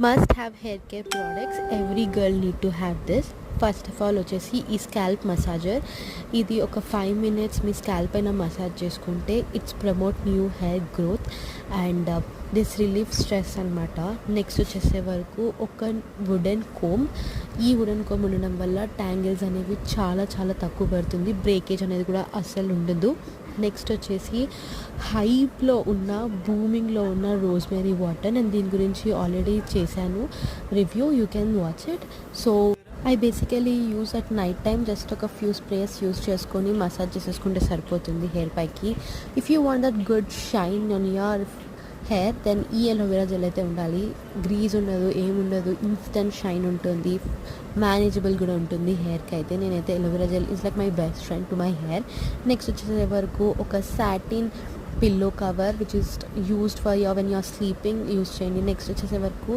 Must have hair care products. Every girl need to have this. First of all వచ్చేసి ఈ scalp massager. ఇది ఒక 5 minutes మీ scalp పైన massage చేసుకుంటే it's promote new hair growth and this relief stress అనమాట. Next వచ్చేసే వరకు ఒక వుడెన్ కోమ్. ఈ వుడెన్ కోమ్ ఉండడం వల్ల ట్యాంగిల్స్ అనేవి చాలా చాలా తక్కువ పడుతుంది. బ్రేకేజ్ అనేది కూడా అస్సలు ఉండదు. నెక్స్ట్ వచ్చేసి హైప్లో ఉన్న బూమింగ్లో ఉన్న రోజ్మెరీ వాటర్. నేను దీని గురించి ఆల్రెడీ చేశాను review, you can watch it. So I basically use at night time. Just ఒక ఫ్యూ స్ప్రేస్ యూజ్ చేసుకొని మసాజ్ చేసేసుకుంటే సరిపోతుంది హెయిర్ పైకి. If you want that good shine on your hair then ఈ అలోవెరా జెల్ అయితే ఉండాలి. Grease ఉండదు, ఏముండదు, ఇన్స్టెంట్ షైన్ ఉంటుంది, మేనేజబుల్ కూడా ఉంటుంది హెయిర్కి. అయితే నేనైతే aloe vera gel is like my best friend to my hair. Next వచ్చేసే వరకు ఒక satin pillow cover which is used for your when you're sleeping use చేయండి. నెక్స్ట్ వచ్చేసే వరకు